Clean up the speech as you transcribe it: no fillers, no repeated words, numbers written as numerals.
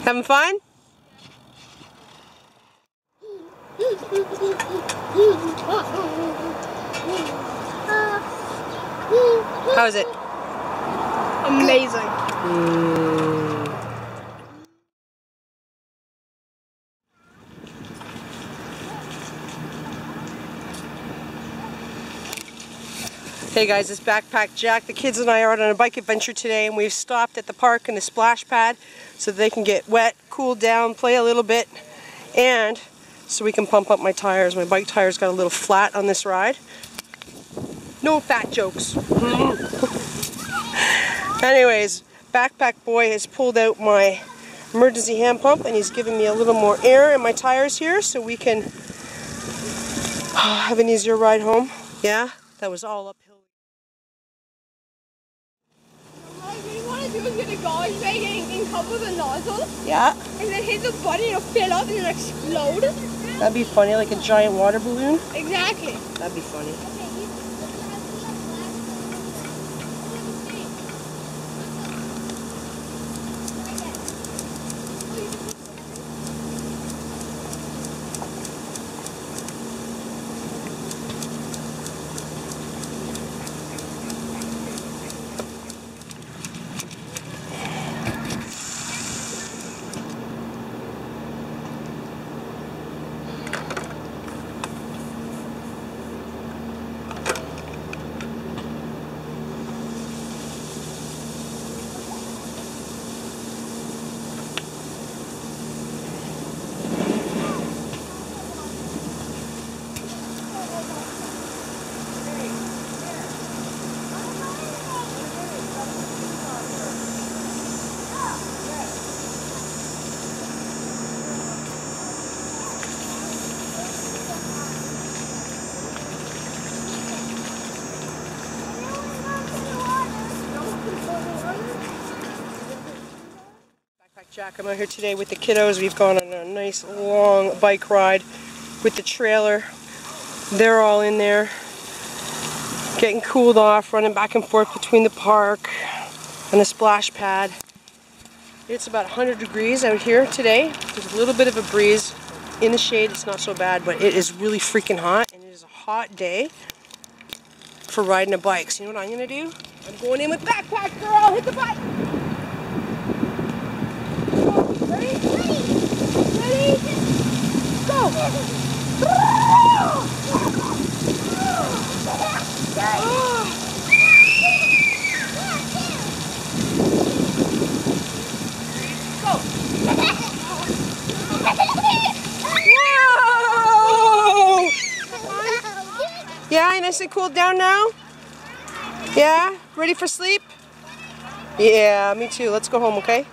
Having fun? How is it? Amazing. Hey guys, it's Backpack Jack. The kids and I are out on a bike adventure today, and we've stopped at the park in the splash pad so they can get wet, cool down, play a little bit, and so we can pump up my tires. My bike tires got a little flat on this ride. No fat jokes. Anyways, Backpack Boy has pulled out my emergency hand pump and he's giving me a little more air in my tires here so we can have an easier ride home. Yeah, that was all uphill. What you want to do is get a gauge bag and cover the nozzle. Yeah. And then hit the button, it'll fill up and then explode. That'd be funny, like a giant water balloon. Exactly. That'd be funny. Jack, I'm out here today with the kiddos. We've gone on a nice long bike ride with the trailer. They're all in there getting cooled off, running back and forth between the park and the splash pad. It's about 100 degrees out here today. There's a little bit of a breeze. In the shade it's not so bad, but it is really freaking hot, and it is a hot day for riding a bike. So you know what I'm going to do? I'm going in with Backpack Girl. Hit the bike! Ready? Ready? Go! Whoa! Yeah, nice and cooled down now? Yeah? Ready for sleep? Yeah, me too. Let's go home, okay?